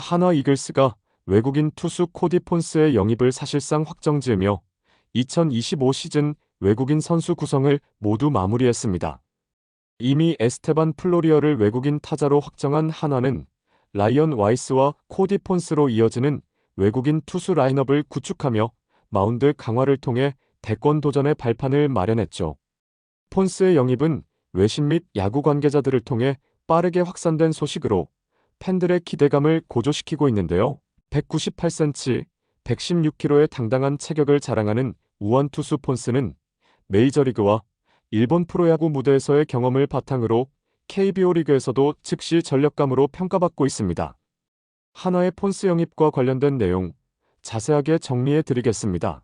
한화 이글스가 외국인 투수 코디 폰스의 영입을 사실상 확정지으며 2025 시즌 외국인 선수 구성을 모두 마무리했습니다. 이미 에스테반 플로리어를 외국인 타자로 확정한 한화는 라이언 와이스와 코디 폰스로 이어지는 외국인 투수 라인업을 구축하며 마운드 강화를 통해 대권 도전의 발판을 마련했죠. 폰스의 영입은 외신 및 야구 관계자들을 통해 빠르게 확산된 소식으로 팬들의 기대감을 고조시키고 있는데요. 198cm, 116kg의 당당한 체격을 자랑하는 우완투수 폰스는 메이저리그와 일본 프로야구 무대에서의 경험을 바탕으로 KBO 리그에서도 즉시 전력감으로 평가받고 있습니다. 한화의 폰스 영입과 관련된 내용 자세하게 정리해 드리겠습니다.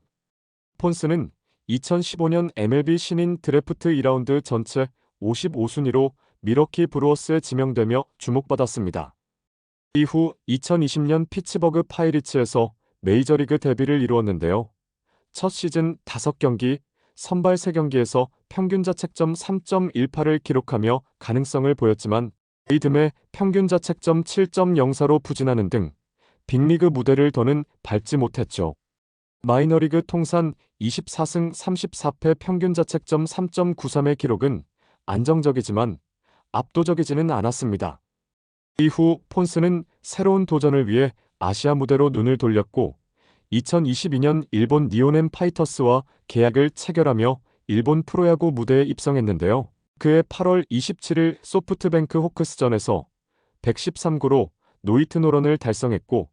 폰스는 2015년 MLB 신인 드래프트 2라운드 전체 55순위로 밀워키 브루어스에 지명되며 주목받았습니다. 이후 2020년 피츠버그 파이리츠에서 메이저리그 데뷔를 이루었는데요. 첫 시즌 5경기, 선발 3경기에서 평균 자책점 3.18을 기록하며 가능성을 보였지만 이듬해 평균 자책점 7.04로 부진하는 등 빅리그 무대를 더는 밟지 못했죠. 마이너리그 통산 24승 34패 평균 자책점 3.93의 기록은 안정적이지만 압도적이지는 않았습니다. 이후 폰스는 새로운 도전을 위해 아시아 무대로 눈을 돌렸고 2022년 일본 니온엠 파이터스와 계약을 체결하며 일본 프로야구 무대에 입성했는데요. 그해 8월 27일 소프트뱅크 호크스전에서 113구로 노히트 노런을 달성했고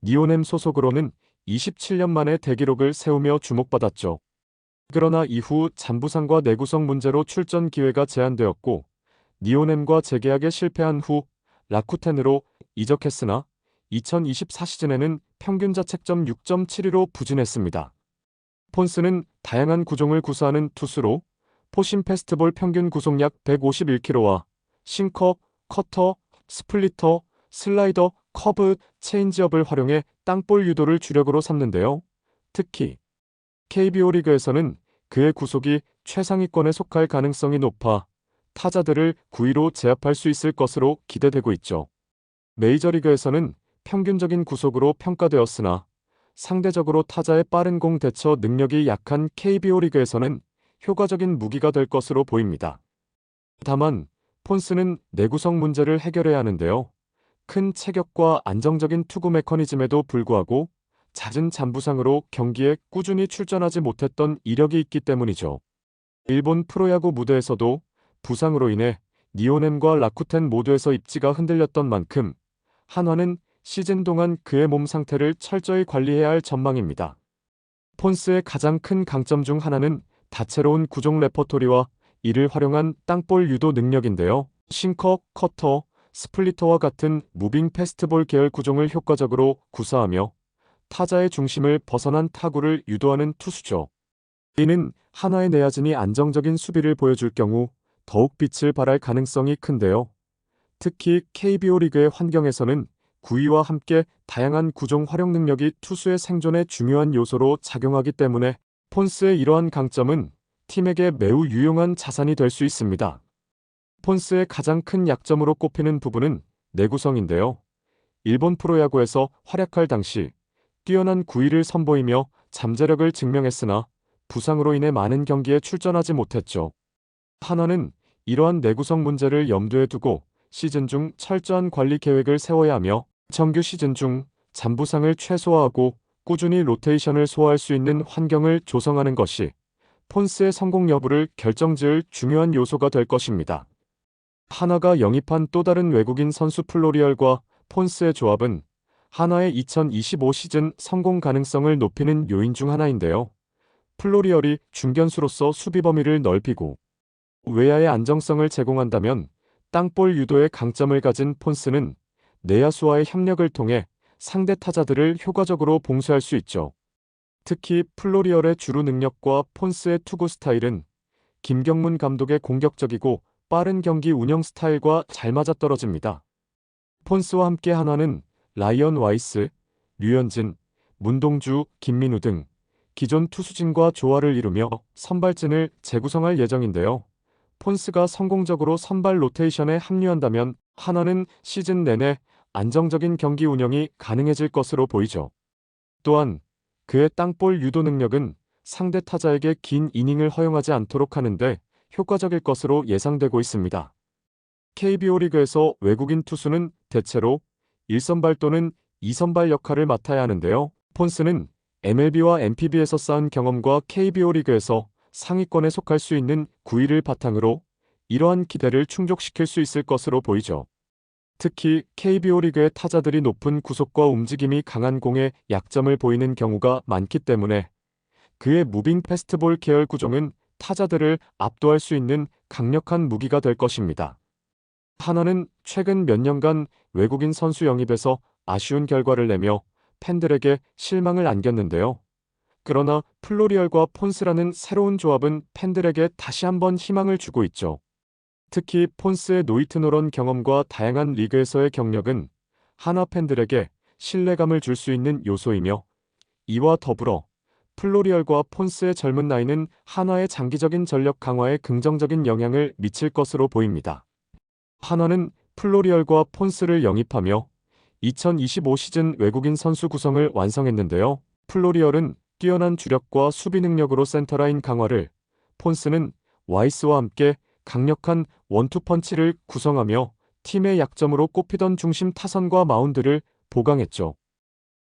니온엠 소속으로는 27년 만에 대기록을 세우며 주목받았죠. 그러나 이후 잔부상과 내구성 문제로 출전 기회가 제한되었고 니온엠과 재계약에 실패한 후 라쿠텐으로 이적했으나 2024 시즌에는 평균 자책점 6.72로 부진했습니다. 폰스는 다양한 구종을 구사하는 투수로 포심 패스트볼 평균 구속약 151km와 싱커, 커터, 스플리터, 슬라이더, 커브, 체인지업을 활용해 땅볼 유도를 주력으로 삼는데요. 특히 KBO 리그에서는 그의 구속이 최상위권에 속할 가능성이 높아 타자들을 9위로 제압할 수 있을 것으로 기대되고 있죠. 메이저리그에서는 평균적인 구속으로 평가되었으나 상대적으로 타자의 빠른 공 대처 능력이 약한 KBO 리그에서는 효과적인 무기가 될 것으로 보입니다. 다만 폰스는 내구성 문제를 해결해야 하는데요. 큰 체격과 안정적인 투구 메커니즘에도 불구하고 잦은 잔부상으로 경기에 꾸준히 출전하지 못했던 이력이 있기 때문이죠. 일본 프로야구 무대에서도 부상으로 인해 니온엠과 라쿠텐 모두에서 입지가 흔들렸던 만큼 한화는 시즌 동안 그의 몸 상태를 철저히 관리해야 할 전망입니다. 폰스의 가장 큰 강점 중 하나는 다채로운 구종 레퍼토리와 이를 활용한 땅볼 유도 능력인데요. 싱커, 커터, 스플리터와 같은 무빙 패스트볼 계열 구종을 효과적으로 구사하며 타자의 중심을 벗어난 타구를 유도하는 투수죠. 이는 한화의 내야진이 안정적인 수비를 보여줄 경우 더욱 빛을 발할 가능성이 큰데요. 특히 KBO 리그의 환경에서는 구위와 함께 다양한 구종 활용 능력이 투수의 생존에 중요한 요소로 작용하기 때문에 폰스의 이러한 강점은 팀에게 매우 유용한 자산이 될 수 있습니다. 폰스의 가장 큰 약점으로 꼽히는 부분은 내구성인데요. 일본 프로야구에서 활약할 당시 뛰어난 구위를 선보이며 잠재력을 증명했으나 부상으로 인해 많은 경기에 출전하지 못했죠. 한화는 이러한 내구성 문제를 염두에 두고 시즌 중 철저한 관리 계획을 세워야 하며 정규 시즌 중 잔부상을 최소화하고 꾸준히 로테이션을 소화할 수 있는 환경을 조성하는 것이 폰스의 성공 여부를 결정지을 중요한 요소가 될 것입니다. 한화가 영입한 또 다른 외국인 선수 플로리얼과 폰스의 조합은 한화의 2025 시즌 성공 가능성을 높이는 요인 중 하나인데요. 플로리얼이 중견수로서 수비 범위를 넓히고 외야의 안정성을 제공한다면 땅볼 유도의 강점을 가진 폰스는 내야수와의 협력을 통해 상대 타자들을 효과적으로 봉쇄할 수 있죠. 특히 플로리얼의 주루 능력과 폰스의 투구 스타일은 김경문 감독의 공격적이고 빠른 경기 운영 스타일과 잘 맞아떨어집니다. 폰스와 함께 한화는 라이언 와이스, 류현진, 문동주, 김민우 등 기존 투수진과 조화를 이루며 선발진을 재구성할 예정인데요. 폰스가 성공적으로 선발 로테이션에 합류한다면 한화는 시즌 내내 안정적인 경기 운영이 가능해질 것으로 보이죠. 또한 그의 땅볼 유도 능력은 상대 타자에게 긴 이닝을 허용하지 않도록 하는데 효과적일 것으로 예상되고 있습니다. KBO 리그에서 외국인 투수는 대체로 1선발 또는 2선발 역할을 맡아야 하는데요. 폰스는 MLB와 NPB에서 쌓은 경험과 KBO 리그에서 상위권에 속할 수 있는 구위를 바탕으로 이러한 기대를 충족시킬 수 있을 것으로 보이죠. 특히 KBO 리그의 타자들이 높은 구속과 움직임이 강한 공에 약점을 보이는 경우가 많기 때문에 그의 무빙 패스트볼 계열 구종은 타자들을 압도할 수 있는 강력한 무기가 될 것입니다. 한화는 최근 몇 년간 외국인 선수 영입에서 아쉬운 결과를 내며 팬들에게 실망을 안겼는데요. 그러나 플로리얼과 폰스라는 새로운 조합은 팬들에게 다시 한번 희망을 주고 있죠. 특히 폰스의 노이트 노런 경험과 다양한 리그에서의 경력은 한화 팬들에게 신뢰감을 줄 수 있는 요소이며, 이와 더불어 플로리얼과 폰스의 젊은 나이는 한화의 장기적인 전력 강화에 긍정적인 영향을 미칠 것으로 보입니다. 한화는 플로리얼과 폰스를 영입하며 2025 시즌 외국인 선수 구성을 완성했는데요. 플로리얼은 뛰어난 주력과 수비 능력으로 센터라인 강화를, 폰스는 와이스와 함께 강력한 원투펀치를 구성하며 팀의 약점으로 꼽히던 중심 타선과 마운드를 보강했죠.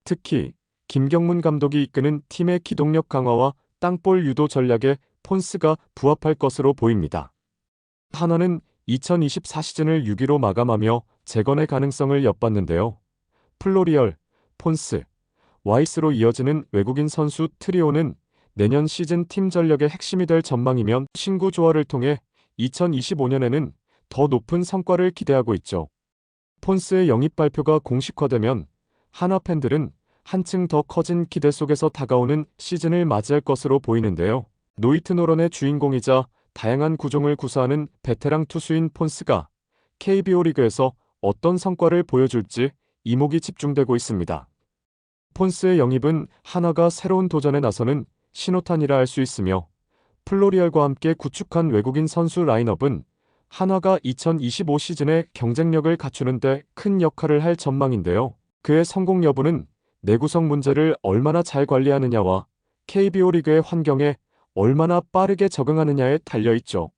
특히 김경문 감독이 이끄는 팀의 기동력 강화와 땅볼 유도 전략에 폰스가 부합할 것으로 보입니다. 한화는 2024 시즌을 6위로 마감하며 재건의 가능성을 엿봤는데요. 플로리얼, 폰스, 와이스로 이어지는 외국인 선수 트리오는 내년 시즌 팀 전력의 핵심이 될 전망이면 신구 조화를 통해 2025년에는 더 높은 성과를 기대하고 있죠. 폰스의 영입 발표가 공식화되면 한화 팬들은 한층 더 커진 기대 속에서 다가오는 시즌을 맞이할 것으로 보이는데요. 노이트 노런의 주인공이자 다양한 구종을 구사하는 베테랑 투수인 폰스가 KBO 리그에서 어떤 성과를 보여줄지 이목이 집중되고 있습니다. 폰스의 영입은 한화가 새로운 도전에 나서는 신호탄이라 할 수 있으며, 플로리얼과 함께 구축한 외국인 선수 라인업은 한화가 2025 시즌의 경쟁력을 갖추는 데 큰 역할을 할 전망인데요. 그의 성공 여부는 내구성 문제를 얼마나 잘 관리하느냐와 KBO 리그의 환경에 얼마나 빠르게 적응하느냐에 달려있죠.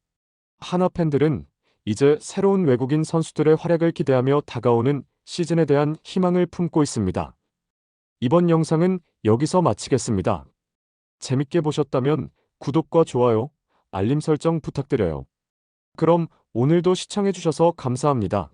한화 팬들은 이제 새로운 외국인 선수들의 활약을 기대하며 다가오는 시즌에 대한 희망을 품고 있습니다. 이번 영상은 여기서 마치겠습니다. 재밌게 보셨다면 구독과 좋아요, 알림 설정 부탁드려요. 그럼 오늘도 시청해주셔서 감사합니다.